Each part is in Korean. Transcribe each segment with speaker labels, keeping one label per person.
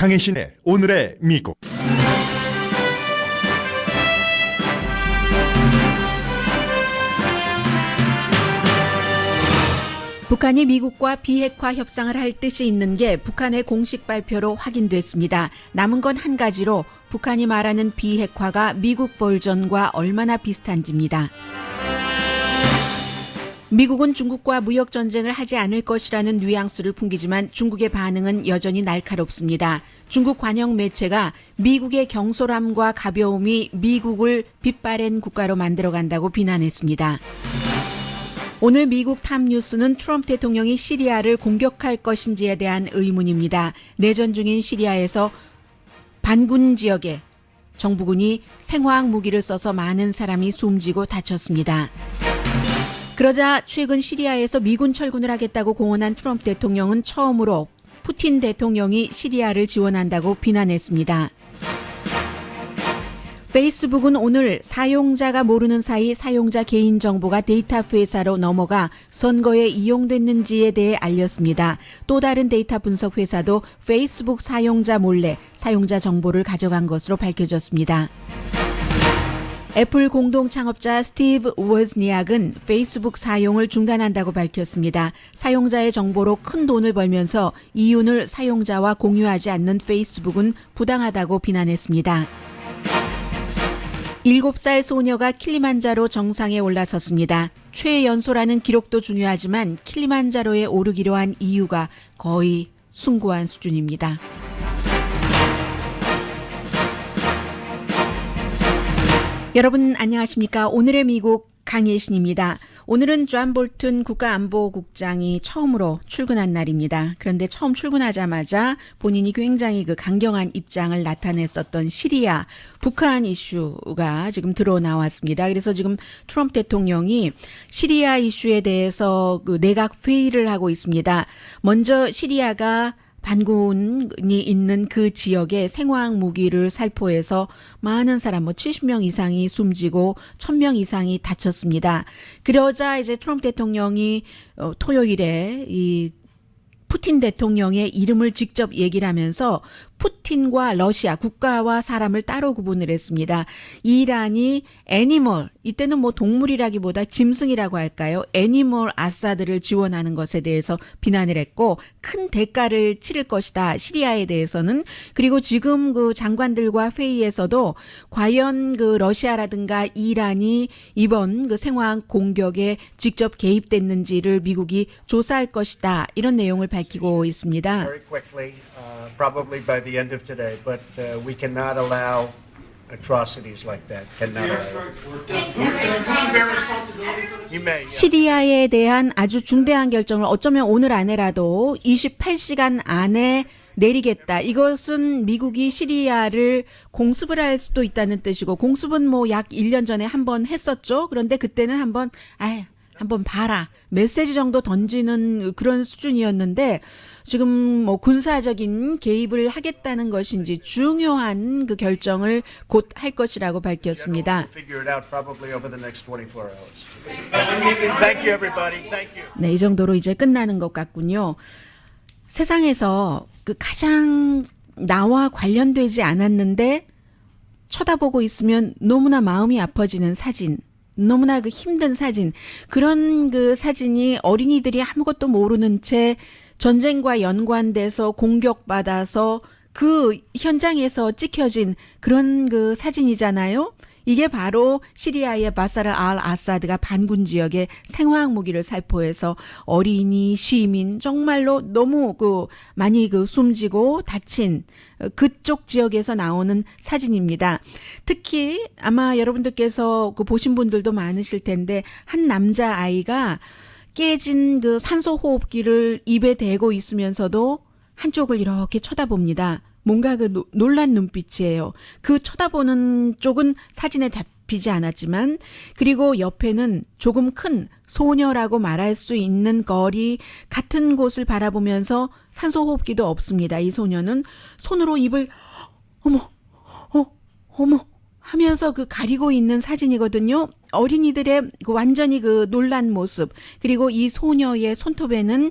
Speaker 1: 강혜신의 오늘의 미국.
Speaker 2: 북한이 미국과 비핵화 협상을 할 뜻이 있는 게 북한의 공식 발표로 확인됐습니다. 남은 건 한 가지로 북한이 말하는 비핵화가 미국 버전과 얼마나 비슷한지입니다. 미국은 중국과 무역 전쟁을 하지 않을 것이라는 뉘앙스를 풍기지만 중국의 반응은 여전히 날카롭습니다. 중국 관영 매체가 미국의 경솔함과 가벼움이 미국을 빛바랜 국가로 만들어간다고 비난했습니다. 오늘 미국 탑뉴스는 트럼프 대통령이 시리아를 공격할 것인지에 대한 의문입니다. 내전 중인 시리아에서 반군 지역에 정부군이 생화학 무기를 써서 많은 사람이 숨지고 다쳤습니다. 그러자 최근 시리아에서 미군 철군을 하겠다고 공언한 트럼프 대통령은 처음으로 푸틴 대통령이 시리아를 지원한다고 비난했습니다. 페이스북은 오늘 사용자가 모르는 사이 사용자 개인정보가 데이터 회사로 넘어가 선거에 이용됐는지에 대해 알렸습니다. 또 다른 데이터 분석 회사도 페이스북 사용자 몰래 사용자 정보를 가져간 것으로 밝혀졌습니다. 애플 공동 창업자 스티브 워즈니악은 페이스북 사용을 중단한다고 밝혔습니다. 사용자의 정보로 큰 돈을 벌면서 이윤을 사용자와 공유하지 않는 페이스북은 부당하다고 비난했습니다. 7살 소녀가 킬리만자로 정상에 올라섰습니다. 최연소라는 기록도 중요하지만 킬리만자로에 오르기로 한 이유가 거의 숭고한 수준입니다. 여러분 안녕하십니까? 오늘의 미국 강예신입니다. 오늘은 존 볼튼 국가안보국장이 처음으로 출근한 날입니다. 그런데 처음 출근하자마자 본인이 굉장히 강경한 입장을 나타냈었던 시리아, 북한 이슈가 지금 드러나왔습니다. 그래서 지금 트럼프 대통령이 시리아 이슈에 대해서 내각 회의를 하고 있습니다. 먼저 시리아가 반군이 있는 그 지역에 생화학 무기를 살포해서 많은 사람 70명 이상이 숨지고 1000명 이상이 다쳤습니다. 그러자 이제 트럼프 대통령이 토요일에 이 푸틴 대통령의 이름을 직접 얘기를 하면서 푸틴과 러시아, 국가와 사람을 따로 구분을 했습니다. 이란이 애니멀, 이때는 동물이라기보다 짐승이라고 할까요? 애니멀 아사드를 지원하는 것에 대해서 비난을 했고 큰 대가를 치를 것이다. 시리아에 대해서는. 그리고 지금 장관들과 회의에서도 과연 러시아라든가 이란이 이번 생화학 공격에 직접 개입됐는지를 미국이 조사할 것이다. 이런 내용을 밝히고 있습니다.
Speaker 3: Probably by the end of today, but we cannot allow atrocities like that.
Speaker 2: 시리아에 대한 아주 중대한 결정을 어쩌면 오늘 안에라도 28시간 안에 내리겠다. 이것은 미국이 시리아를 공습을 할 수도 있다는 뜻이고 공습은 약 1년 전에 한번 했었죠. 그런데 그때는 한번 봐라. 메시지 정도 던지는 그런 수준이었는데 지금 군사적인 개입을 하겠다는 것인지 중요한 결정을 곧 할 것이라고 밝혔습니다. 네, 이 정도로 이제 끝나는 것 같군요. 세상에서 가장 나와 관련되지 않았는데 쳐다보고 있으면 너무나 마음이 아파지는 사진. 너무나 힘든 사진. 그런 사진이 어린이들이 아무것도 모르는 채 전쟁과 연관돼서 공격받아서 그 현장에서 찍혀진 그런 사진이잖아요. 이게 바로 시리아의 바사르 알 아사드가 반군 지역에 생화학 무기를 살포해서 어린이, 시민 정말로 너무 많이 숨지고 다친 그쪽 지역에서 나오는 사진입니다. 특히 아마 여러분들께서 보신 분들도 많으실 텐데 한 남자 아이가 깨진 산소 호흡기를 입에 대고 있으면서도 한쪽을 이렇게 쳐다봅니다. 뭔가 놀란 눈빛이에요. 쳐다보는 쪽은 사진에 잡히지 않았지만 그리고 옆에는 조금 큰 소녀라고 말할 수 있는 거리 같은 곳을 바라보면서 산소 호흡기도 없습니다. 이 소녀는 손으로 입을 어머 하면서 가리고 있는 사진이거든요. 어린이들의 완전히 놀란 모습. 그리고 이 소녀의 손톱에는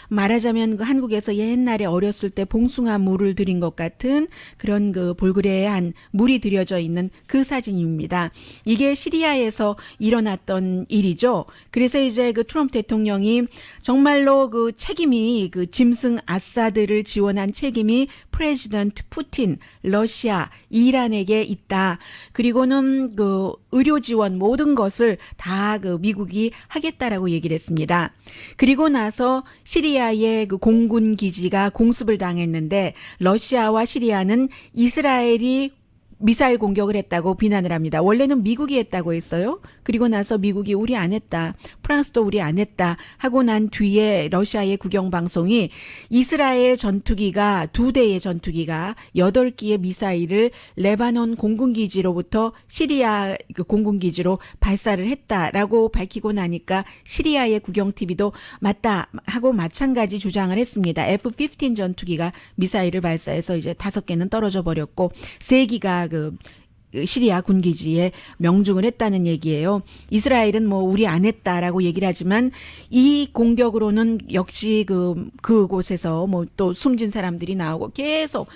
Speaker 2: 말하자면 그 한국에서 옛날에 어렸을 때 봉숭아 물을 들인 것 같은 그런 그 볼그레한 물이 들여져 있는 그 사진입니다. 이게 시리아에서 일어났던 일이죠. 그래서 이제 그 트럼프 대통령이 정말로 그 책임이 그 짐승 아사드를 지원한 책임이 프레지던트 푸틴, 러시아, 이란에게 있다. 그리고는 그 의료 지원 모든 것을 다 그 미국이 하겠다라고 얘기를 했습니다. 그리고 나서 시리아의 그 공군 기지가 공습을 당했는데 러시아와 시리아는 이스라엘이 미사일 공격을 했다고 비난을 합니다. 원래는 미국이 했다고 했어요. 그리고 나서 미국이 우리 안 했다. 프랑스도 우리 안 했다. 하고 난 뒤에 러시아의 국영방송이 이스라엘 전투기가 2대의 전투기가 8기의 미사일을 레바논 공군기지로부터 시리아 공군기지로 발사를 했다라고 밝히고 나니까 시리아의 국영TV도 맞다 하고 마찬가지 주장을 했습니다. F-15 전투기가 미사일을 발사해서 이제 5개는 떨어져 버렸고 3기가 그 시리아 군기지에 명중을 했다는 얘기예요. 이스라엘은 뭐 우리 안 했다라고 얘기를 하지만 이 공격으로는 역시 그곳에서 뭐 또 숨진 사람들이 나오고 계속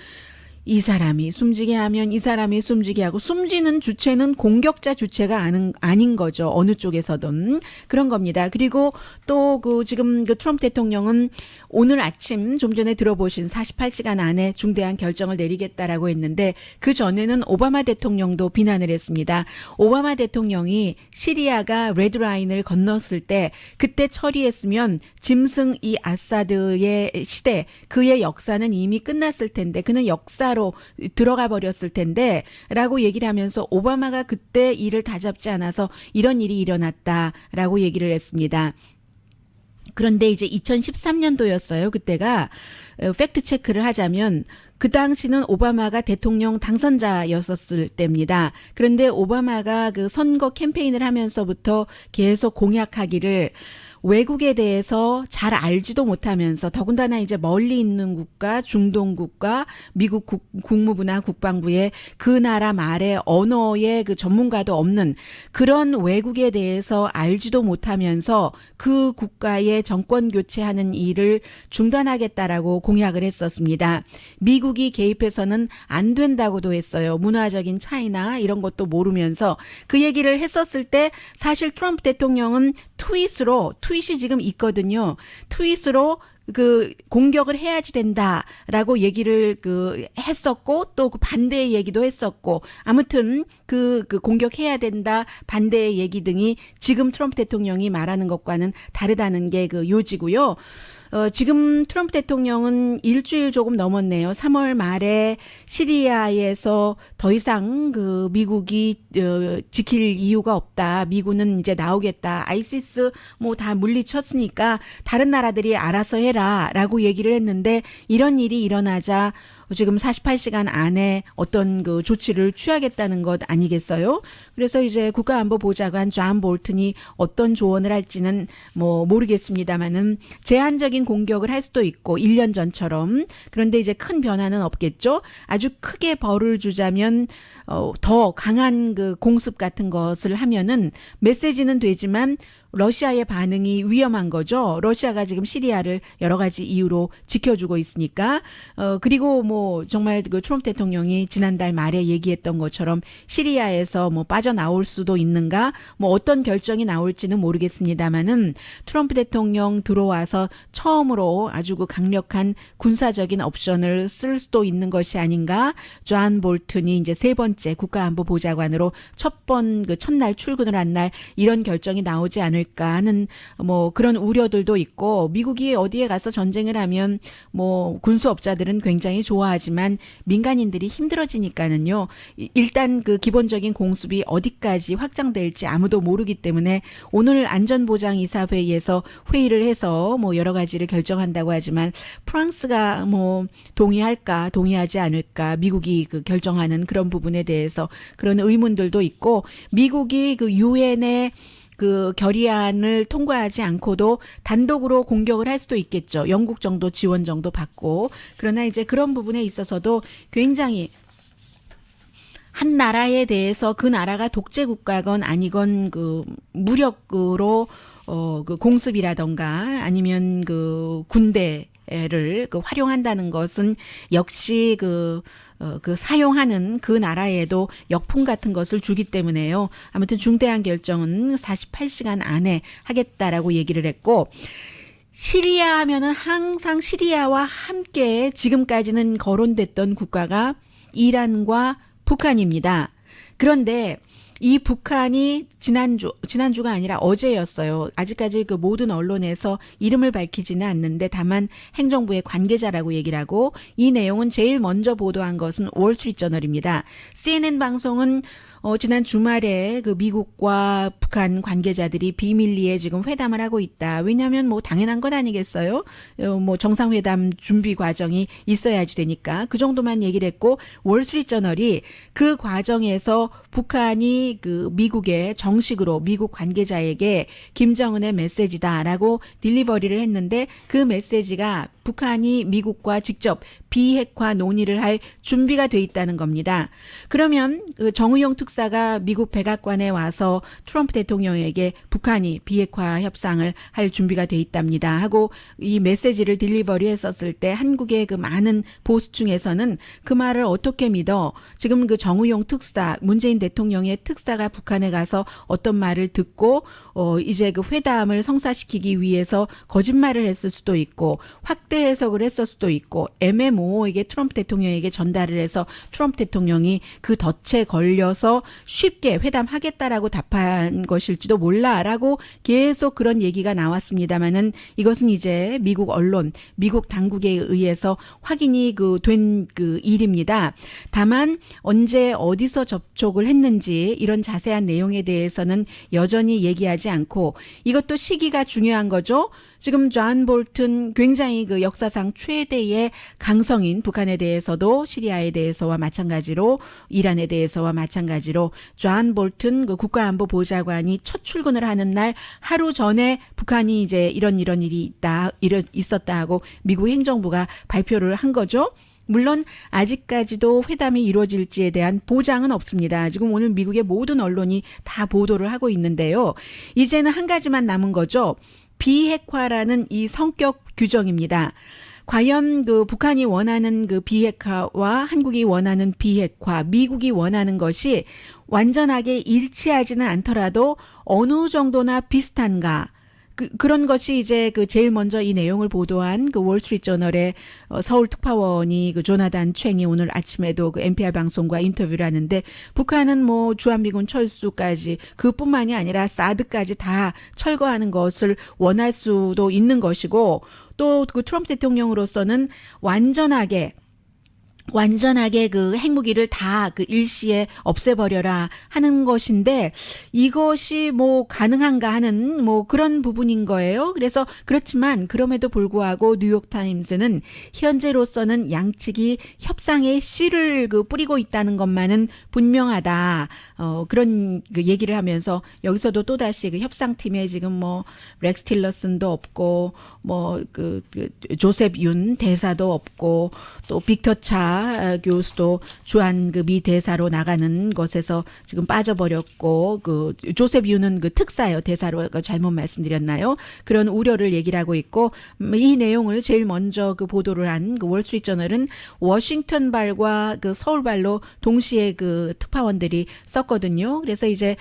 Speaker 2: 이 사람이 숨지게 하면 이 사람이 숨지게 하고 숨지는 주체는 공격자 주체가 아닌 거죠. 어느 쪽에서든 그런 겁니다. 그리고 또 그 지금 그 트럼프 대통령은 오늘 아침 좀 전에 들어보신 48시간 안에 중대한 결정을 내리겠다라고 했는데 그 전에는 오바마 대통령도 비난을 했습니다. 오바마 대통령이 시리아가 레드라인을 건넜을 때 그때 처리했으면 짐승 이 아사드의 시대 그의 역사는 이미 끝났을 텐데 그는 역사로 들어가 버렸을 텐데 라고 얘기를 하면서 오바마가 그때 일을 다 잡지 않아서 이런 일이 일어났다라고 얘기를 했습니다. 그런데 이제 2013년도였어요. 그때가 팩트 체크를 하자면 그 당시는 오바마가 대통령 당선자였었을 때입니다. 그런데 오바마가 그 선거 캠페인을 하면서부터 계속 공약하기를 외국에 대해서 잘 알지도 못하면서 더군다나 이제 멀리 있는 국가, 중동 국가, 미국 국무부나 국방부에 그 나라 말의 언어의 그 전문가도 없는 그런 외국에 대해서 알지도 못하면서 그 국가의 정권 교체하는 일을 중단하겠다라고 공약을 했었습니다. 미국이 개입해서는 안 된다고도 했어요. 문화적인 차이나 이런 것도 모르면서 그 얘기를 했었을 때 사실 트럼프 대통령은 트윗이 지금 있거든요. 트윗으로 그 공격을 해야지 된다라고 얘기를 했었고 또 그 반대의 얘기도 했었고 아무튼 그 공격해야 된다 반대의 얘기 등이 지금 트럼프 대통령이 말하는 것과는 다르다는 게 그 요지고요. 지금 트럼프 대통령은 일주일 조금 넘었네요. 3월 말에 시리아에서 더 이상 그 미국이 지킬 이유가 없다. 미군은 이제 나오겠다. 아이시스 뭐 다 물리쳤으니까 다른 나라들이 알아서 해라라고 얘기를 했는데 이런 일이 일어나자 지금 48시간 안에 어떤 그 조치를 취하겠다는 것 아니겠어요? 그래서 이제 국가안보보좌관 존 볼튼이 어떤 조언을 할지는 뭐 모르겠습니다만은 제한적인 공격을 할 수도 있고 1년 전처럼 그런데 이제 큰 변화는 없겠죠. 아주 크게 벌을 주자면 더 강한 그 공습 같은 것을 하면은 메시지는 되지만 러시아의 반응이 위험한 거죠. 러시아가 지금 시리아를 여러 가지 이유로 지켜주고 있으니까. 그리고 뭐 정말 그 트럼프 대통령이 지난달 말에 얘기했던 것처럼 시리아에서 뭐 빠져나올 수도 있는가 뭐 어떤 결정이 나올지는 모르겠습니다만은 트럼프 대통령 들어와서 처음으로 아주 그 강력한 군사적인 옵션을 쓸 수도 있는 것이 아닌가. 존 볼튼이 이제 3번째 국가안보보좌관으로 첫날 출근을 한 날 이런 결정이 나오지 않을까 하는 뭐 그런 우려들도 있고 미국이 어디에 가서 전쟁을 하면 뭐 군수업자들은 굉장히 좋아하지만 민간인들이 힘들어지니까는요. 일단 그 기본적인 공습이 어디까지 확장될지 아무도 모르기 때문에 오늘 안전보장이사회에서 회의를 해서 뭐 여러 가지를 결정한다고 하지만 프랑스가 뭐 동의할까 동의하지 않을까 미국이 그 결정하는 그런 부분에 대해서 그런 의문들도 있고 미국이 그 유엔의 그 결의안을 통과하지 않고도 단독으로 공격을 할 수도 있겠죠. 영국 정도 지원 정도 받고. 그러나 이제 그런 부분에 있어서도 굉장히 한 나라에 대해서 그 나라가 독재 국가건 아니건 그 무력으로 그 공습이라던가 아니면 그 군대를 그 활용한다는 것은 역시 그 사용하는 그 나라에도 역풍 같은 것을 주기 때문에요. 아무튼 중대한 결정은 48시간 안에 하겠다라고 얘기를 했고, 시리아 하면은 항상 시리아와 함께 지금까지는 거론됐던 국가가 이란과 북한입니다. 그런데 이 북한이 지난주가 아니라 어제였어요. 아직까지 그 모든 언론에서 이름을 밝히지는 않는데 다만 행정부의 관계자라고 얘기를 하고, 이 내용은 제일 먼저 보도한 것은 월스트리트저널입니다. CNN 방송은 지난 주말에 그 미국과 북한 관계자들이 비밀리에 지금 회담을 하고 있다. 왜냐하면 뭐 당연한 것 아니겠어요? 뭐 정상회담 준비 과정이 있어야지 되니까 그 정도만 얘기를 했고, 월스트리트저널이 그 과정에서 북한이 그 미국에 정식으로 미국 관계자에게 김정은의 메시지다라고 딜리버리를 했는데, 그 메시지가 북한이 미국과 직접 비핵화 논의를 할 준비가 돼 있다는 겁니다. 그러면 그 정의용 특사가 미국 백악관에 와서 트럼프 대통령에게 북한이 비핵화 협상을 할 준비가 돼 있답니다 하고 이 메시지를 딜리버리 했었을 때 한국의 그 많은 보수층에서는 그 말을 어떻게 믿어? 지금 그 정의용 특사, 문재인 대통령의 특사가 북한에 가서 어떤 말을 듣고 이제 그 회담을 성사시키기 위해서 거짓말을 했을 수도 있고 확대 해석을 했을 수도 있고 MMO에게 트럼프 대통령에게 전달을 해서 트럼프 대통령이 그 덫에 걸려서 쉽게 회담하겠다라고 답한 것일지도 몰라라고 계속 그런 얘기가 나왔습니다만은, 이것은 이제 미국 언론, 미국 당국에 의해서 확인이 된 일입니다. 다만 언제 어디서 접촉을 했는지 이런 자세한 내용에 대해서는 여전히 얘기하지 않고, 이것도 시기가 중요한 거죠. 지금 존 볼튼 굉장히 그 역사상 최대의 강성인, 북한에 대해서도 시리아에 대해서와 마찬가지로 이란에 대해서와 마찬가지로 존 볼튼 그 국가안보보좌관이 첫 출근을 하는 날 하루 전에 북한이 이제 이런 일이 있었다 하고 미국 행정부가 발표를 한 거죠. 물론 아직까지도 회담이 이루어질지에 대한 보장은 없습니다. 지금 오늘 미국의 모든 언론이 다 보도를 하고 있는데요. 이제는 한 가지만 남은 거죠. 비핵화라는 이 성격 규정입니다. 과연 그 북한이 원하는 그 비핵화와 한국이 원하는 비핵화, 미국이 원하는 것이 완전하게 일치하지는 않더라도 어느 정도나 비슷한가? 그런 것이 이제 그 제일 먼저 이 내용을 보도한 그 월스트리트저널의 서울 특파원이 그 조나단 챙이 오늘 아침에도 그 NPR 방송과 인터뷰를 하는데, 북한은 뭐 주한미군 철수까지 그뿐만이 아니라 사드까지 다 철거하는 것을 원할 수도 있는 것이고, 또 그 트럼프 대통령으로서는 완전하게 그 핵무기를 다 그 일시에 없애버려라 하는 것인데, 이것이 뭐 가능한가 하는 뭐 그런 부분인 거예요. 그래서 그렇지만 그럼에도 불구하고 뉴욕타임스는 현재로서는 양측이 협상에 씨를 그 뿌리고 있다는 것만은 분명하다. 그런 그 얘기를 하면서 여기서도 또다시 그 협상팀에 지금 뭐 렉스 틸러슨도 없고 뭐 그 조셉 윤 대사도 없고 또 빅터 차 교수도 주한 그 미 대사로 나가는 것에서 지금 빠져버렸고, 그 조셉 윤은 그 특사예요. 대사로 잘못 말씀드렸나요? 그런 우려를 얘기를 하고 있고, 이 내용을 제일 먼저 그 보도를 한 그 월스트리트저널은 워싱턴 발과 그 서울 발로 동시에 그 특파원들이 썼거든요. 그래서 이제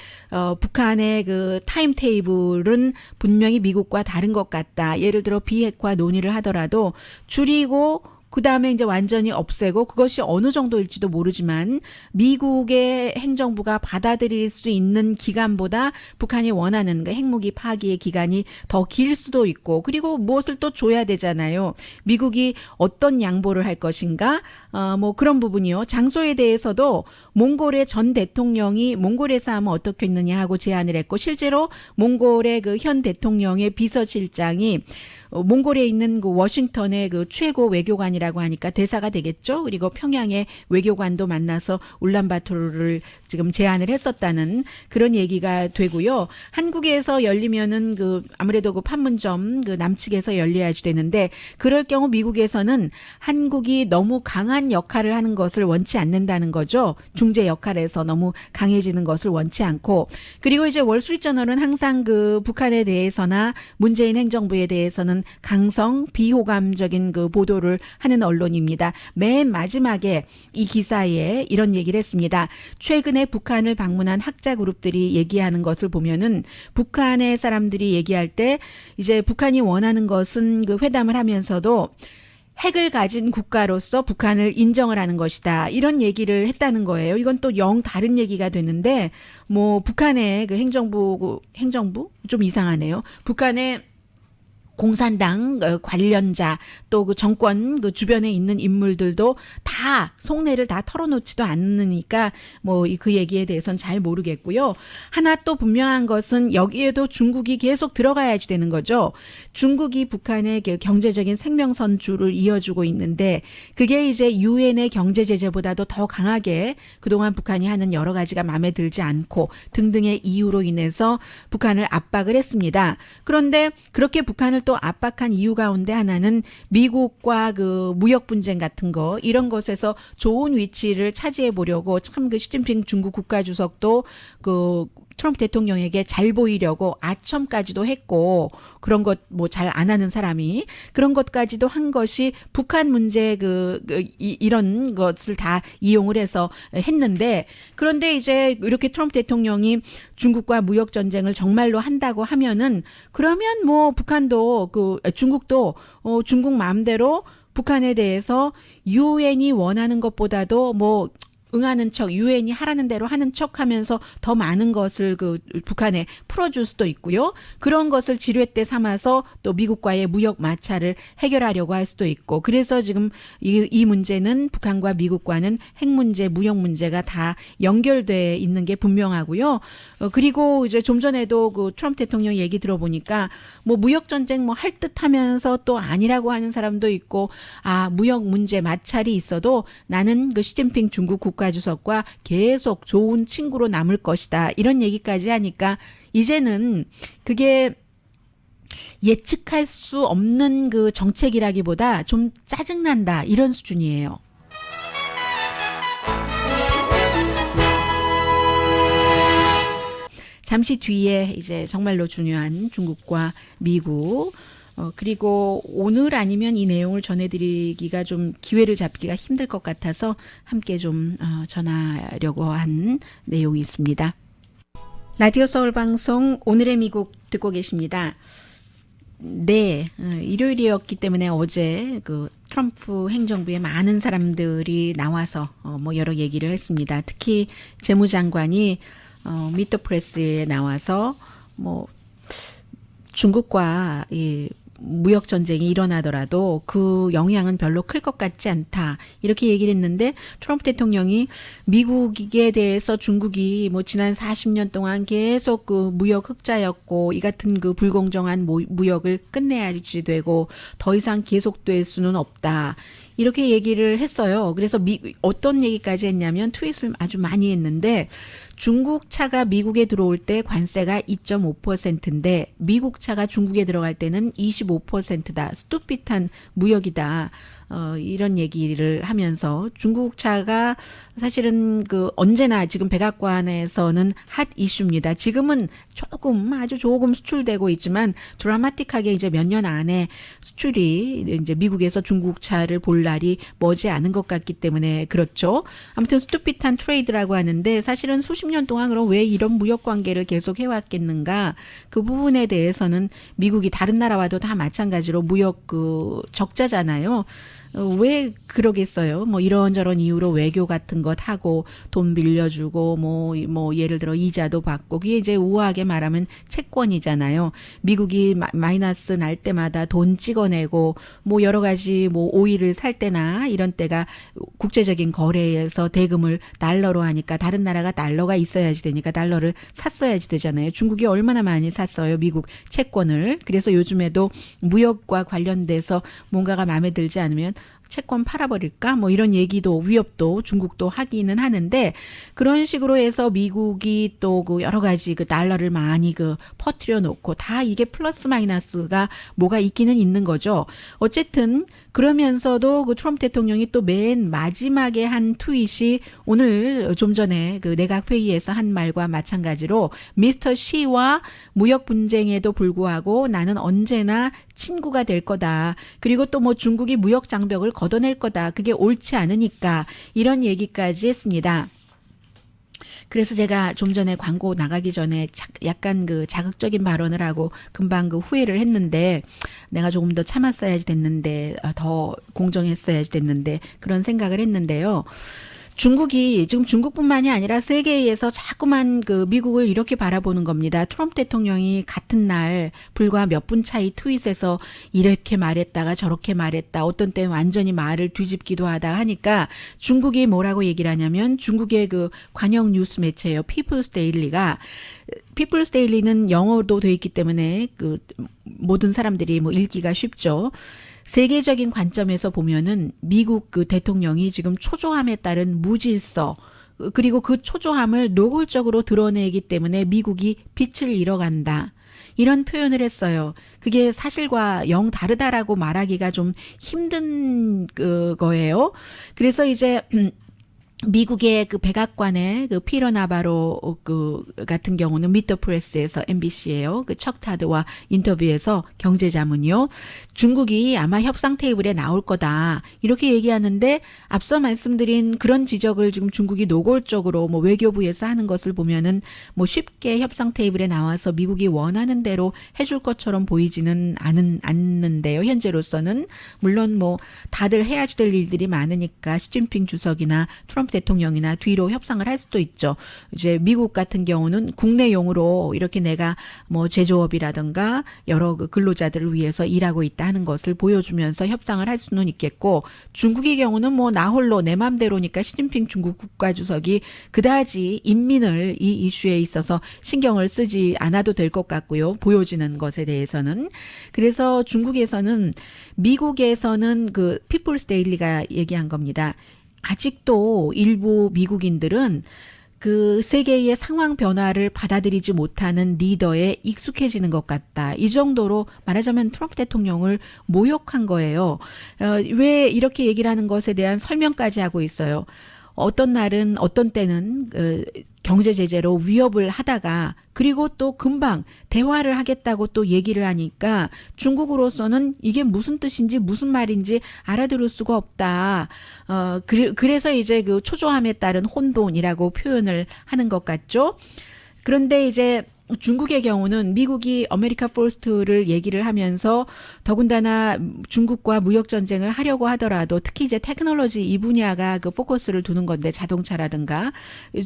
Speaker 2: 북한의 그 타임 테이블은 분명히 미국과 다른 것 같다. 예를 들어 비핵화 논의를 하더라도 줄이고 그다음에 이제 완전히 없애고, 그것이 어느 정도일지도 모르지만 미국의 행정부가 받아들일 수 있는 기간보다 북한이 원하는 그 핵무기 파기의 기간이 더 길 수도 있고, 그리고 무엇을 또 줘야 되잖아요. 미국이 어떤 양보를 할 것인가, 뭐 그런 부분이요. 장소에 대해서도 몽골의 전 대통령이 몽골에서 하면 어떻겠느냐 하고 제안을 했고, 실제로 몽골의 그 현 대통령의 비서실장이 몽골에 있는 그 워싱턴의 그 최고 외교관이라고 하니까 대사가 되겠죠. 그리고 평양의 외교관도 만나서 울란바토르를 지금 제안을 했었다는 그런 얘기가 되고요. 한국에서 열리면은 그 아무래도 그 판문점 그 남측에서 열려야지 되는데 그럴 경우 미국에서는 한국이 너무 강한 역할을 하는 것을 원치 않는다는 거죠. 중재 역할에서 너무 강해지는 것을 원치 않고 그리고 이제 월스트리트저널은 항상 그 북한에 대해서나 문재인 행정부에 대해서는 강성 비호감적인 그 보도를 하는 언론입니다. 맨 마지막에 이 기사에 이런 얘기를 했습니다. 최근에 북한을 방문한 학자 그룹들이 얘기하는 것을 보면은 북한의 사람들이 얘기할 때 이제 북한이 원하는 것은 그 회담을 하면서도 핵을 가진 국가로서 북한을 인정을 하는 것이다. 이런 얘기를 했다는 거예요. 이건 또 영 다른 얘기가 되는데 뭐 북한의 그 행정부 좀 이상하네요. 북한의 공산당 관련자 또 그 정권 그 주변에 있는 인물들도 다 속내를 다 털어놓지도 않으니까 뭐 그 얘기에 대해서는 잘 모르겠고요. 하나 또 분명한 것은 여기에도 중국이 계속 들어가야지 되는 거죠. 중국이 북한의 경제적인 생명선줄을 이어주고 있는데 그게 이제 유엔의 경제 제재보다도 더 강하게 그동안 북한이 하는 여러 가지가 마음에 들지 않고 등등의 이유로 인해서 북한을 압박을 했습니다. 그런데 그렇게 북한을 또 압박한 이유 가운데 하나는 미국과 그 무역 분쟁 같은 거 이런 것에서 좋은 위치를 차지해 보려고 참 그 시진핑 중국 국가주석도 그 트럼프 대통령에게 잘 보이려고 아첨까지도 했고 그런 것 뭐 잘 안 하는 사람이 그런 것까지도 한 것이 북한 문제 이런 것을 다 이용을 해서 했는데 그런데 이제 이렇게 트럼프 대통령이 중국과 무역 전쟁을 정말로 한다고 하면은 그러면 뭐 북한도 중국도 중국 마음대로 북한에 대해서 유엔이 원하는 것보다도 뭐 응하는 척, 유엔이 하라는 대로 하는 척 하면서 더 많은 것을 그 북한에 풀어줄 수도 있고요. 그런 것을 지렛대 삼아서 또 미국과의 무역 마찰을 해결하려고 할 수도 있고. 그래서 지금 이 문제는 북한과 미국과는 핵 문제, 무역 문제가 다 연결돼 있는 게 분명하고요. 그리고 이제 좀 전에도 그 트럼프 대통령 얘기 들어보니까 뭐 무역 전쟁 뭐 할 듯 하면서 또 아니라고 하는 사람도 있고 무역 문제 마찰이 있어도 나는 그 시진핑 중국 국가주석과 계속 좋은 친구로 남을 것이다. 이런 얘기까지 하니까 이제는 그게 예측할 수 없는 그 정책이라기보다 좀 짜증난다. 이런 수준이에요. 잠시 뒤에 이제 정말로 중요한 중국과 미국 그리고 오늘 아니면 이 내용을 전해드리기가 좀 기회를 잡기가 힘들 것 같아서 함께 좀 전하려고 한 내용이 있습니다. 라디오 서울 방송 오늘의 미국 듣고 계십니다. 네, 일요일이었기 때문에 어제 그 트럼프 행정부의 많은 사람들이 나와서 뭐 여러 얘기를 했습니다. 특히 재무장관이 미터 프레스에 나와서 뭐 중국과 이 무역 전쟁이 일어나더라도 그 영향은 별로 클 것 같지 않다. 이렇게 얘기를 했는데 트럼프 대통령이 미국에 대해서 중국이 뭐 지난 40년 동안 계속 그 무역 흑자였고 이 같은 그 불공정한 무역을 끝내야지 되고 더 이상 계속될 수는 없다. 이렇게 얘기를 했어요. 그래서 어떤 얘기까지 했냐면 트윗을 아주 많이 했는데 중국 차가 미국에 들어올 때 관세가 2.5%인데 미국 차가 중국에 들어갈 때는 25%다. 스투핏한 무역이다. 이런 얘기를 하면서 중국 차가 사실은 그 언제나 지금 백악관에서는 핫 이슈입니다. 지금은 아주 조금 수출되고 있지만 드라마틱하게 이제 몇 년 안에 수출이 이제 미국에서 중국 차를 볼 날이 머지 않은 것 같기 때문에 그렇죠. 아무튼 스투핏한 트레이드라고 하는데 사실은 수십 년 동안 그럼 왜 이런 무역 관계를 계속 해왔겠는가? 그 부분에 대해서는 미국이 다른 나라와도 다 마찬가지로 무역 그 적자잖아요. 왜 그러겠어요? 뭐 이런저런 이유로 외교 같은 것 하고 돈 빌려주고 뭐 예를 들어 이자도 받고 그게 이제 우아하게 말하면 채권이잖아요. 미국이 마이너스 날 때마다 돈 찍어내고 뭐 여러 가지 뭐 오일을 살 때나 이런 때가 국제적인 거래에서 대금을 달러로 하니까 다른 나라가 달러가 있어야지 되니까 달러를 샀어야지 되잖아요. 중국이 얼마나 많이 샀어요. 미국 채권을. 그래서 요즘에도 무역과 관련돼서 뭔가가 마음에 들지 않으면 채권 팔아버릴까? 뭐 이런 얘기도 위협도 중국도 하기는 하는데 그런 식으로 해서 미국이 또 그 여러 가지 그 달러를 많이 그 퍼뜨려 놓고 다 이게 플러스 마이너스가 뭐가 있기는 있는 거죠. 어쨌든 그러면서도 그 트럼프 대통령이 또 맨 마지막에 한 트윗이 오늘 좀 전에 그 내각 회의에서 한 말과 마찬가지로 미스터 시와 무역 분쟁에도 불구하고 나는 언제나 친구가 될 거다. 그리고 또 뭐 중국이 무역 장벽을 걷어낼 거다. 그게 옳지 않으니까 이런 얘기까지 했습니다. 그래서 제가 좀 전에 광고 나가기 전에 약간 그 자극적인 발언을 하고 금방 그 후회를 했는데 내가 조금 더 참았어야지 됐는데 더 공정했어야지 됐는데 그런 생각을 했는데요. 중국이 지금 중국뿐만이 아니라 세계에서 자꾸만 그 미국을 이렇게 바라보는 겁니다. 트럼프 대통령이 같은 날 불과 몇 분 차이 트윗에서 이렇게 말했다가 저렇게 말했다. 어떤 때는 완전히 말을 뒤집기도 하다 하니까 중국이 뭐라고 얘기를 하냐면 중국의 그 관영 뉴스 매체예요. 피플스 데일리가 피플스 데일리는 영어로 돼 있기 때문에 그 모든 사람들이 뭐 읽기가 쉽죠. 세계적인 관점에서 보면은 미국 그 대통령이 지금 초조함에 따른 무질서 그리고 그 초조함을 노골적으로 드러내기 때문에 미국이 빛을 잃어간다. 이런 표현을 했어요. 그게 사실과 영 다르다라고 말하기가 좀 힘든 거예요. 그래서 이제 미국의 그 백악관의 그 피터 나바로 그 같은 경우는 미터 프레스에서 MBC예요. 그 척 타드와 인터뷰에서 경제자문이요. 중국이 아마 협상 테이블에 나올 거다. 이렇게 얘기하는데 앞서 말씀드린 그런 지적을 지금 중국이 노골적으로 뭐 외교부에서 하는 것을 보면은 뭐 쉽게 협상 테이블에 나와서 미국이 원하는 대로 해줄 것처럼 보이지는 않는데요. 현재로서는 물론 뭐 다들 해야지 될 일들이 많으니까 시진핑 주석이나 트럼프 대통령이나 뒤로 협상을 할 수도 있죠. 이제 미국 같은 경우는 국내용으로 이렇게 내가 뭐 제조업이라든가 여러 그 근로자들을 위해서 일하고 있다 하는 것을 보여주면서 협상을 할 수는 있겠고 중국의 경우는 뭐 나 홀로 내 맘대로니까 시진핑 중국 국가주석이 그다지 인민을 이 이슈에 있어서 신경을 쓰지 않아도 될 것 같고요. 보여지는 것에 대해서는. 그래서 중국에서는 미국에서는 그 피플스 데일리가 얘기한 겁니다. 아직도 일부 미국인들은 그 세계의 상황 변화를 받아들이지 못하는 리더에 익숙해지는 것 같다. 이 정도로 말하자면 트럼프 대통령을 모욕한 거예요. 왜 이렇게 얘기를 하는 것에 대한 설명까지 하고 있어요. 어떤 날은 어떤 때는 경제 제재로 위협을 하다가 그리고 또 금방 대화를 하겠다고 또 얘기를 하니까 중국으로서는 이게 무슨 뜻인지 무슨 말인지 알아들을 수가 없다. 그래서 이제 그 초조함에 따른 혼돈이라고 표현을 하는 것 같죠. 그런데 이제 중국의 경우는 미국이 아메리카 퍼스트를 얘기를 하면서 더군다나 중국과 무역 전쟁을 하려고 하더라도 특히 이제 테크놀로지 이 분야가 그 포커스를 두는 건데 자동차라든가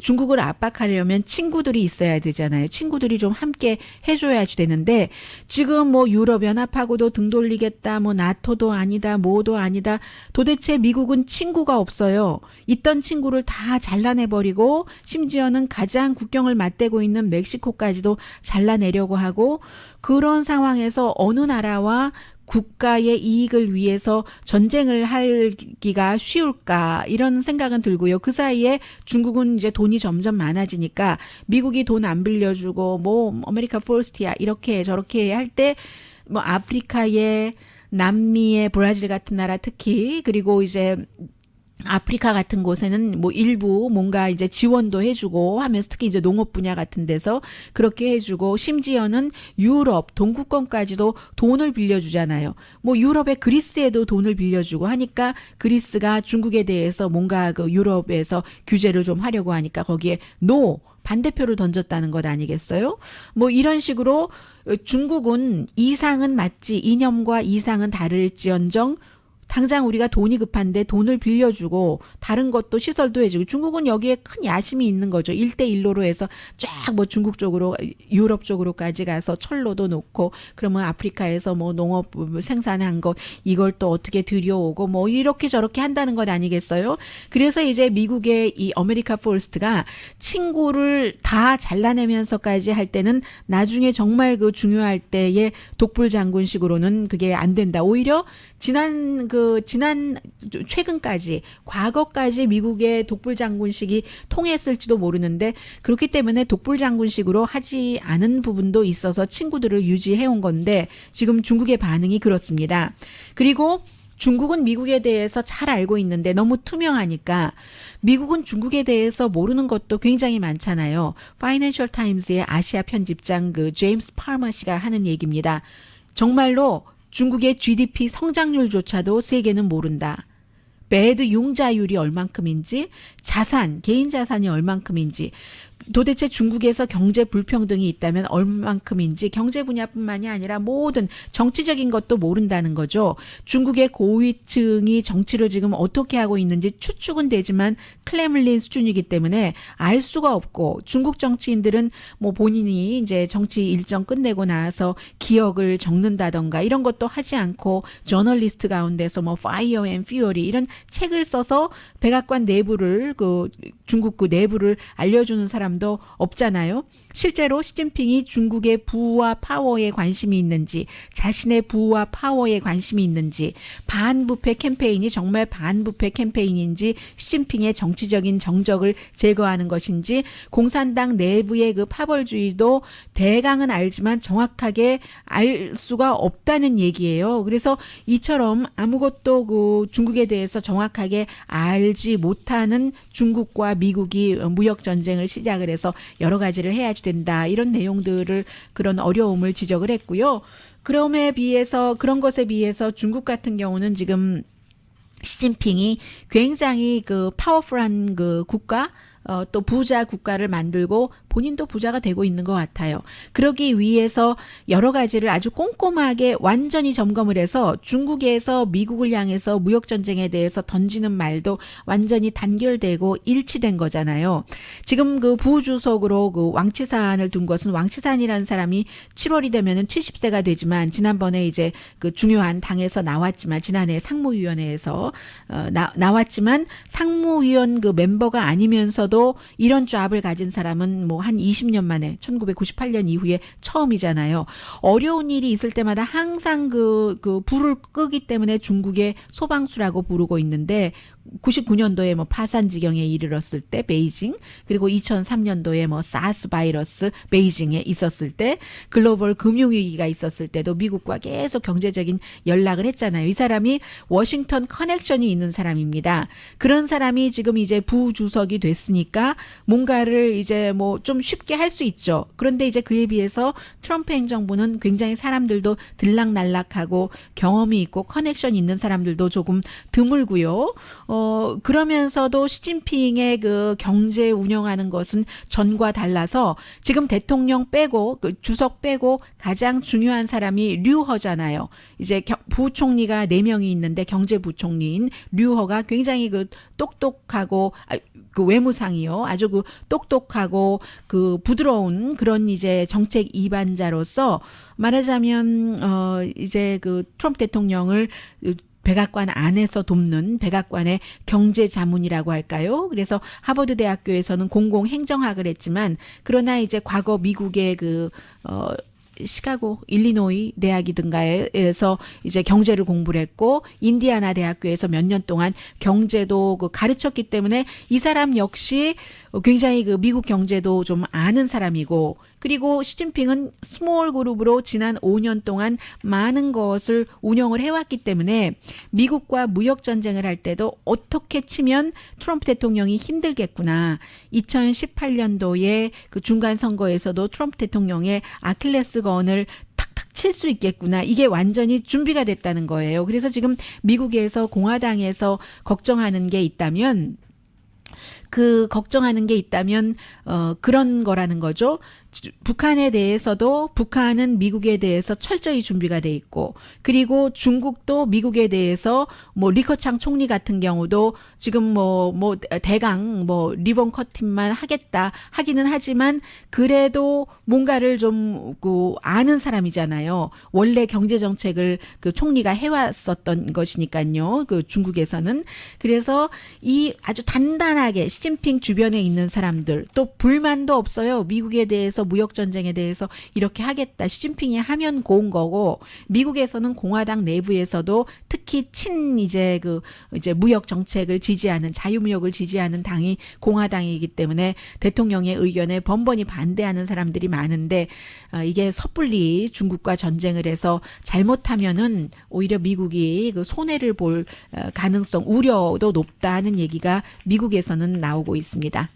Speaker 2: 중국을 압박하려면 친구들이 있어야 되잖아요. 친구들이 좀 함께 해줘야지 되는데 지금 뭐 유럽연합하고도 등 돌리겠다 뭐 나토도 아니다 뭐도 아니다 도대체 미국은 친구가 없어요. 있던 친구를 다 잘라내버리고 심지어는 가장 국경을 맞대고 있는 멕시코까지도 잘라내려고 하고 그런 상황에서 어느 나라와 국가의 이익을 위해서 전쟁을 하기가 쉬울까 이런 생각은 들고요. 그 사이에 중국은 이제 돈이 점점 많아지니까 미국이 돈 안 빌려주고 뭐 아메리카 포스트야 이렇게 저렇게 할 때 뭐 아프리카의 남미의 브라질 같은 나라 특히 그리고 이제 아프리카 같은 곳에는 뭐 일부 뭔가 이제 지원도 해주고 하면서 특히 이제 농업 분야 같은 데서 그렇게 해주고 심지어는 유럽 동구권까지도 돈을 빌려주잖아요. 뭐 유럽의 그리스에도 돈을 빌려주고 하니까 그리스가 중국에 대해서 뭔가 그 유럽에서 규제를 좀 하려고 하니까 거기에 반대표를 던졌다는 것 아니겠어요? 뭐 이런 식으로 중국은 이상은 맞지 이념과 이상은 다를지언정 당장 우리가 돈이 급한데 돈을 빌려주고 다른 것도 시설도 해주고 중국은 여기에 큰 야심이 있는 거죠. 1대1로로 해서 쫙 뭐 중국 쪽으로 유럽 쪽으로까지 가서 철로도 놓고 그러면 아프리카에서 뭐 농업 생산한 것 이걸 또 어떻게 들여오고 뭐 이렇게 저렇게 한다는 것 아니겠어요? 그래서 이제 미국의 이 아메리카 포레스트가 친구를 다 잘라내면서까지 할 때는 나중에 정말 그 중요할 때의 독불 장군식으로는 그게 안 된다. 오히려 지난 최근까지 과거까지 미국의 독불 장군식이 통했을지도 모르는데 그렇기 때문에 독불 장군식으로 하지 않은 부분도 있어서 친구들을 유지해 온 건데 지금 중국의 반응이 그렇습니다. 그리고 중국은 미국에 대해서 잘 알고 있는데 너무 투명하니까 미국은 중국에 대해서 모르는 것도 굉장히 많잖아요. 파이낸셜 타임스의 아시아 편집장 그 제임스 팔머 씨가 하는 얘기입니다. 정말로 중국의 GDP 성장률조차도 세계는 모른다. 매드 융자율이 얼만큼인지, 자산, 개인 자산이 얼만큼인지, 도대체 중국에서 경제 불평등이 있다면 얼만큼인지 경제 분야뿐만이 아니라 모든 정치적인 것도 모른다는 거죠. 중국의 고위층이 정치를 지금 어떻게 하고 있는지 추측은 되지만 클레밀린 수준이기 때문에 알 수가 없고 중국 정치인들은 뭐 본인이 이제 정치 일정 끝내고 나서 기억을 적는다던가 이런 것도 하지 않고 저널리스트 가운데서 뭐 파이어 앤 퓨어리 이런 책을 써서 백악관 내부를 그 중국 그 내부를 알려주는 사람도 없잖아요. 실제로 시진핑이 중국의 부와 파워에 관심이 있는지 자신의 부와 파워에 관심이 있는지 반부패 캠페인이 정말 반부패 캠페인인지 시진핑의 정치적인 정적을 제거하는 것인지 공산당 내부의 그 파벌주의도 대강은 알지만 정확하게 알 수가 없다는 얘기예요. 그래서 이처럼 아무것도 그 중국에 대해서 정확하게 알지 못하는 중국과 미국이 무역 전쟁을 시작을 해서 여러 가지를 해야지 된다. 이런 내용들을 그런 어려움을 지적을 했고요. 그런 것에 비해서 중국 같은 경우는 지금 시진핑이 굉장히 그 파워풀한 그 국가 또 부자 국가를 만들고 본인도 부자가 되고 있는 것 같아요. 그러기 위해서 여러 가지를 아주 꼼꼼하게 완전히 점검을 해서 중국에서 미국을 향해서 무역전쟁에 대해서 던지는 말도 완전히 단결되고 일치된 거잖아요. 지금 그 부주석으로 그 왕치산을 둔 것은 왕치산이라는 사람이 7월이 되면은 70세가 되지만 지난번에 이제 그 중요한 당에서 나왔지만 지난해 상무위원회에서 나왔지만 상무위원 그 멤버가 아니면서도 이런 잡을 가진 사람은 뭐 한 20년 만에 1998년 이후에 처음이잖아요. 어려운 일이 있을 때마다 항상 그 불을 끄기 때문에 중국의 소방수라고 부르고 있는데 99년도에 뭐 파산 지경에 이르렀을 때 베이징 그리고 2003년도에 뭐 사스 바이러스 베이징에 있었을 때 글로벌 금융위기가 있었을 때도 미국과 계속 경제적인 연락을 했잖아요. 이 사람이 워싱턴 커넥션이 있는 사람입니다. 그런 사람이 지금 이제 부주석이 됐으니까 뭔가를 이제 뭐 좀 쉽게 할 수 있죠. 그런데 이제 그에 비해서 트럼프 행정부는 굉장히 사람들도 들락날락하고 경험이 있고 커넥션이 있는 사람들도 조금 드물고요. 그러면서도 시진핑의 그 경제 운영하는 것은 전과 달라서 지금 대통령 빼고 그 주석 빼고 가장 중요한 사람이 류허잖아요. 이제 부총리가 4명이 있는데 경제부총리인 류허가 굉장히 그 똑똑하고 그 외무상이요. 아주 그 똑똑하고 그 부드러운 그런 이제 정책 이반자로서 말하자면 이제 그 트럼프 대통령을 백악관 안에서 돕는 백악관의 경제 자문이라고 할까요? 그래서 하버드 대학교에서는 공공행정학을 했지만 그러나 이제 과거 미국의 시카고 일리노이 대학이든가에서 이제 경제를 공부를 했고 인디아나 대학교에서 몇 년 동안 경제도 가르쳤기 때문에 이 사람 역시 굉장히 그 미국 경제도 좀 아는 사람이고 그리고 시진핑은 스몰 그룹으로 지난 5년 동안 많은 것을 운영을 해왔기 때문에 미국과 무역 전쟁을 할 때도 어떻게 치면 트럼프 대통령이 힘들겠구나. 2018년도에 그 중간 선거에서도 트럼프 대통령의 아킬레스건을 탁탁 칠 수 있겠구나. 이게 완전히 준비가 됐다는 거예요. 그래서 지금 미국에서 공화당에서 걱정하는 게 있다면 그 걱정하는 게 있다면 그런 거라는 거죠. 북한에 대해서도 북한은 미국에 대해서 철저히 준비가 돼 있고 그리고 중국도 미국에 대해서 뭐 리커창 총리 같은 경우도 지금 뭐 대강 뭐 리본 커팅만 하겠다 하기는 하지만 그래도 뭔가를 좀 그 아는 사람이잖아요. 원래 경제 정책을 그 총리가 해왔었던 것이니까요. 그 중국에서는 그래서 이 아주 단단하게 시진핑 주변에 있는 사람들 또 불만도 없어요. 미국에 대해서 무역 전쟁에 대해서 이렇게 하겠다. 시진핑이 하면 고운 거고 미국에서는 공화당 내부에서도 특히 이제 무역 정책을 지지하는 자유무역을 지지하는 당이 공화당이기 때문에 대통령의 의견에 번번이 반대하는 사람들이 많은데 이게 섣불리 중국과 전쟁을 해서 잘못하면은 오히려 미국이 그 손해를 볼 가능성 우려도 높다는 얘기가 미국에서는 나오고 있습니다.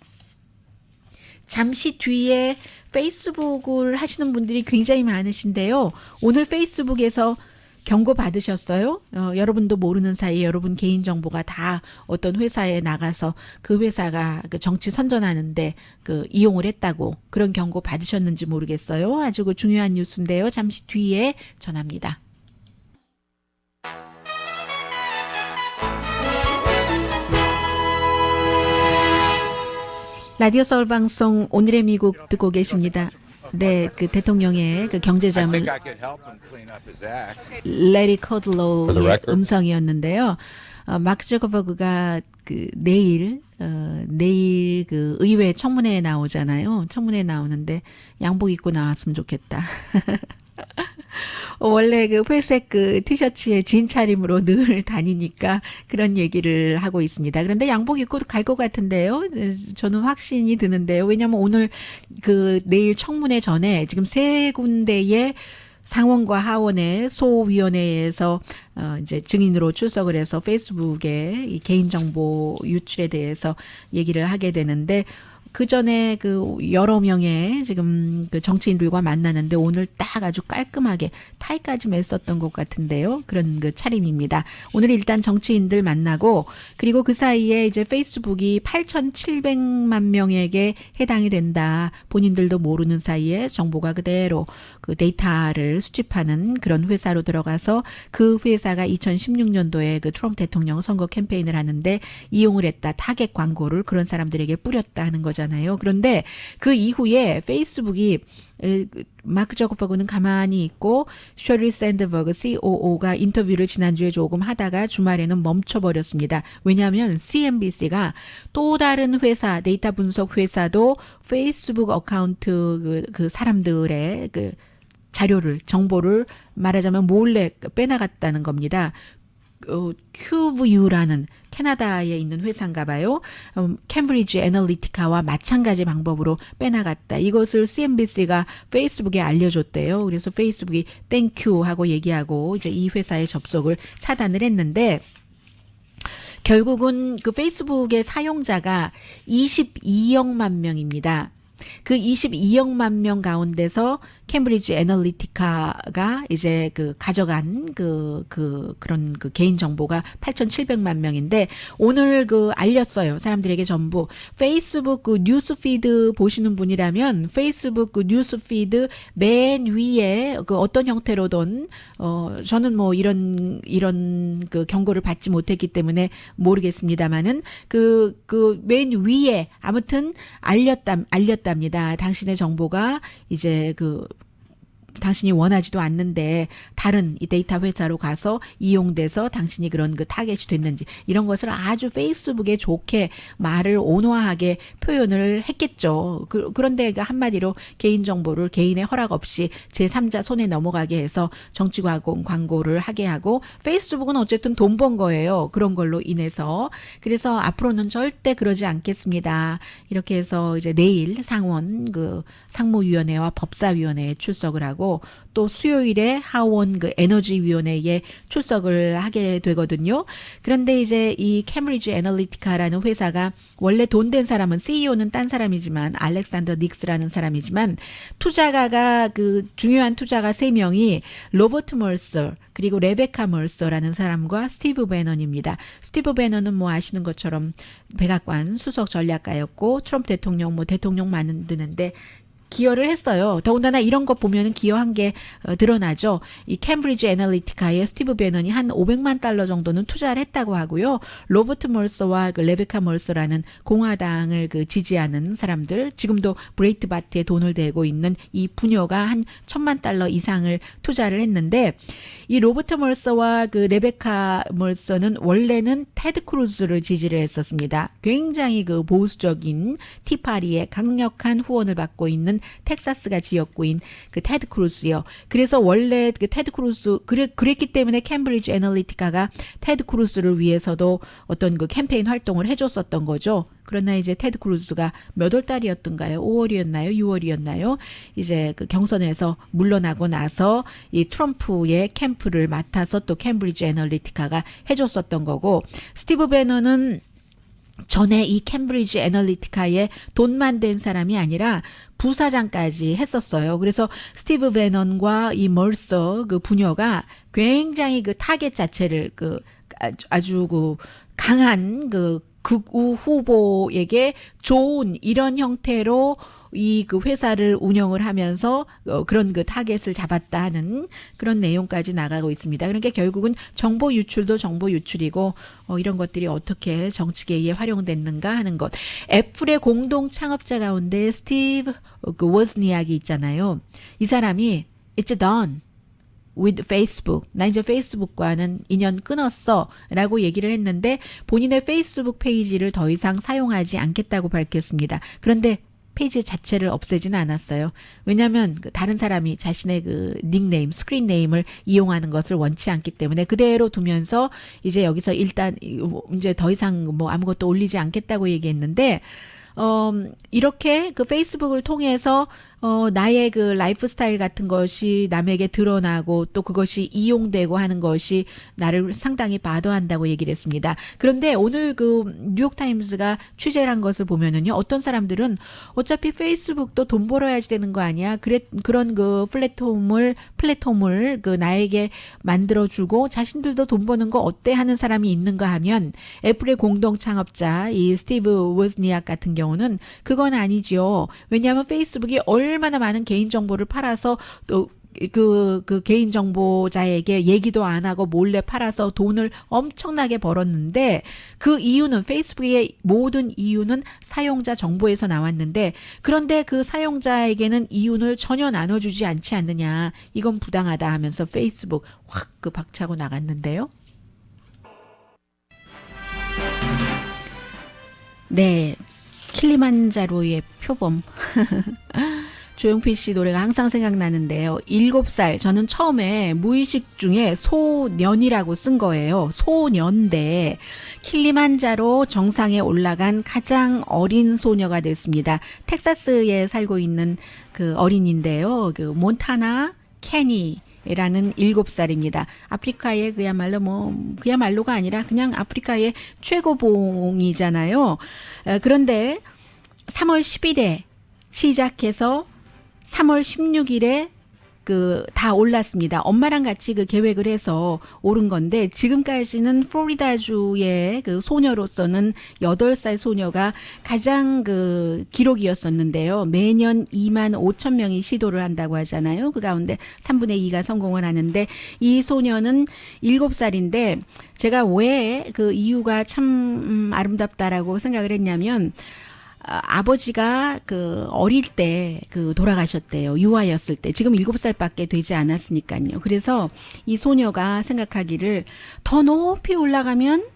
Speaker 2: 잠시 뒤에 페이스북을 하시는 분들이 굉장히 많으신데요. 오늘 페이스북에서 경고 받으셨어요? 여러분도 모르는 사이에 여러분 개인정보가 다 어떤 회사에 나가서 그 회사가 그 정치 선전하는데 그 이용을 했다고 그런 경고 받으셨는지 모르겠어요. 아주 그 중요한 뉴스인데요. 잠시 뒤에 전합니다. 라디오 서울 방송 오늘의 미국 듣고 계십니다. 네, 그 대통령의 그 경제자문 레리 코들로우의 음성이었는데요. 마크 저커버그가 그 내일 그 의회 청문회에 나오잖아요. 청문회에 나오는데 양복 입고 나왔으면 좋겠다. 원래 그 회색 그 티셔츠에 진 차림으로 늘 다니니까 그런 얘기를 하고 있습니다. 그런데 양복 입고 갈 것 같은데요. 저는 확신이 드는데요. 왜냐하면 오늘 그 내일 청문회 전에 지금 세 군데의 상원과 하원의 소위원회에서 이제 증인으로 출석을 해서 페이스북에 이 개인정보 유출에 대해서 얘기를 하게 되는데 그 전에 그 여러 명의 지금 그 정치인들과 만나는데 오늘 딱 아주 깔끔하게 타이까지 맸었던 것 같은데요. 그런 그 차림입니다. 오늘 일단 정치인들 만나고 그리고 그 사이에 이제 페이스북이 8,700만 명에게 해당이 된다. 본인들도 모르는 사이에 정보가 그대로 그 데이터를 수집하는 그런 회사로 들어가서 그 회사가 2016년도에 그 트럼프 대통령 선거 캠페인을 하는데 이용을 했다. 타겟 광고를 그런 사람들에게 뿌렸다 하는 거죠. 그런데 그 이후에 페이스북이 마크 저커버그는 가만히 있고 셔리 샌드버그 COO가 인터뷰를 지난주에 조금 하다가 주말에는 멈춰버렸습니다. 왜냐하면 CNBC가 또 다른 회사 데이터 분석 회사도 페이스북 어카운트 그 사람들의 그 정보를 말하자면 몰래 빼나갔다는 겁니다. 큐브유라는 캐나다에 있는 회사인가 봐요. 캠브리지 애널리티카와 마찬가지 방법으로 빼나갔다. 이것을 CNBC가 페이스북에 알려줬대요. 그래서 페이스북이 땡큐 하고 얘기하고 이제 이 회사의 접속을 차단을 했는데 결국은 그 페이스북의 사용자가 22억만 명입니다. 그 22억만 명 가운데서 캠브리지 애널리티카가 이제 그 가져간 그런 그 개인 정보가 8,700만 명인데 오늘 그 알렸어요. 사람들에게 전부. 페이스북 그 뉴스피드 보시는 분이라면 페이스북 그 뉴스피드 맨 위에 그 어떤 형태로든 저는 뭐 이런 그 경고를 받지 못했기 때문에 모르겠습니다만은 그 맨 위에 아무튼 알렸답니다. 당신의 정보가 이제 당신이 원하지도 않는데 다른 이 데이터 회사로 가서 이용돼서 당신이 그런 그 타겟이 됐는지 이런 것을 아주 페이스북에 좋게 말을 온화하게 표현을 했겠죠. 그런데 한마디로 개인정보를 개인의 허락 없이 제3자 손에 넘어가게 해서 정치 광고를 하게 하고 페이스북은 어쨌든 돈 번 거예요. 그런 걸로 인해서. 그래서 앞으로는 절대 그러지 않겠습니다. 이렇게 해서 이제 내일 상원 그 상무위원회와 법사위원회에 출석을 하고 하고 또 수요일에 하원 그 에너지위원회에 출석을 하게 되거든요. 그런데 이제 이 캠브리지 애널리티카라는 회사가 원래 돈 된 사람은 CEO는 딴 사람이지만 알렉산더 닉스라는 사람이지만 투자가가 그 중요한 투자가 3명이 로버트 멀서 그리고 레베카 멀서라는 사람과 스티브 배넌입니다. 스티브 배넌은 뭐 아시는 것처럼 백악관 수석 전략가였고 트럼프 대통령 뭐 대통령 만드는데 기여를 했어요. 더군다나 이런 거 보면 기여한 게 드러나죠. 이 캠브리지 애널리티카의 스티브 배넌이 한 500만 달러 정도는 투자를 했다고 하고요. 로버트 멀서와 그 레베카 멀서라는 공화당을 그 지지하는 사람들, 지금도 브레이트바트에 돈을 대고 있는 이 부녀가 한 1,000만 달러 이상을 투자를 했는데 이 로버트 멀서와 그 레베카 멀서는 원래는 테드 크루즈를 지지를 했었습니다. 굉장히 그 보수적인 티파리의 강력한 후원을 받고 있는 텍사스가 지역구인 그 테드 크루즈요. 그래서 원래 그 테드 크루즈 그랬기 때문에 캠브리지 애널리티카가 테드 크루즈를 위해서도 어떤 그 캠페인 활동을 해줬었던 거죠. 그러나 이제 테드 크루즈가 몇 월 달이었던가요? 5월이었나요? 6월이었나요? 이제 그 경선에서 물러나고 나서 이 트럼프의 캠프를 맡아서 또 캠브리지 애널리티카가 해줬었던 거고 스티브 배너는 전에 이 캠브리지 애널리티카에 돈만 된 사람이 아니라 부사장까지 했었어요. 그래서 스티브 배넌과 이 멀서 그 부녀가 굉장히 그 타겟 자체를 그 아주 그 강한 그 극우 후보에게 좋은 이런 형태로 이 그 회사를 운영을 하면서 그런 그 타겟을 잡았다 하는 그런 내용까지 나가고 있습니다. 그러니까 결국은 정보 유출도 정보 유출이고 이런 것들이 어떻게 정치계에 활용됐는가 하는 것. 애플의 공동 창업자 가운데 스티브 그 워즈니악이 있잖아요. 이 사람이 It's done with Facebook. 나 이제 페이스북과는 인연 끊었어 라고 얘기를 했는데 본인의 페이스북 페이지를 더 이상 사용하지 않겠다고 밝혔습니다. 그런데 페이지 자체를 없애지는 않았어요. 왜냐하면 다른 사람이 자신의 그 닉네임, 스크린 네임을 이용하는 것을 원치 않기 때문에 그대로 두면서 이제 여기서 일단 이제 더 이상 뭐 아무것도 올리지 않겠다고 얘기했는데 이렇게 그 페이스북을 통해서 나의 그 라이프 스타일 같은 것이 남에게 드러나고 또 그것이 이용되고 하는 것이 나를 상당히 바더한다고 얘기를 했습니다. 그런데 오늘 그 뉴욕타임스가 취재를 한 것을 보면은요, 어떤 사람들은 어차피 페이스북도 돈 벌어야지 되는 거 아니야? 그런 그 플랫폼을 그 나에게 만들어주고 자신들도 돈 버는 거 어때 하는 사람이 있는가 하면 애플의 공동 창업자 이 스티브 워즈니악 같은 경우는 그건 아니지요. 왜냐하면 페이스북이 얼마나 많은 개인정보를 팔아서 또 그 개인정보자에게 얘기도 안 하고 몰래 팔아서 돈을 엄청나게 벌었는데 그 이유는 페이스북의 모든 이유는 사용자 정보에서 나왔는데 그런데 그 사용자에게는 이윤을 전혀 나눠주지 않지 않느냐. 이건 부당하다 하면서 페이스북 확 그 박차고 나갔는데요. 네. 킬리만자로의 표범. 조용필 씨 노래가 항상 생각나는데요. 7살 저는 처음에 무의식 중에 소년이라고 쓴 거예요. 소년대 킬리만자로 정상에 올라간 가장 어린 소녀가 됐습니다. 텍사스에 살고 있는 그 어린인데요. 그 몬타나 캐니 라는 7살입니다. 아프리카의 그야말로가 아니라 그냥 아프리카의 최고봉이잖아요. 그런데 3월 10일에 시작해서 3월 16일에 다 올랐습니다. 엄마랑 같이 그 계획을 해서 오른 건데 지금까지는 플로리다주의 그 소녀로서는 8살 소녀가 가장 그 기록이었었는데요. 매년 2만 5천 명이 시도를 한다고 하잖아요. 그 가운데 3분의 2가 성공을 하는데 이 소녀는 7살인데 제가 왜 그 이유가 참 아름답다라고 생각을 했냐면 아버지가 그 어릴 때 그 돌아가셨대요. 유아였을 때. 지금 7살밖에 되지 않았으니까요. 그래서 이 소녀가 생각하기를 더 높이 올라가면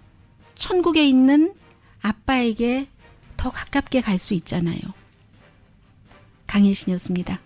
Speaker 2: 천국에 있는 아빠에게 더 가깝게 갈 수 있잖아요. 강혜신이었습니다.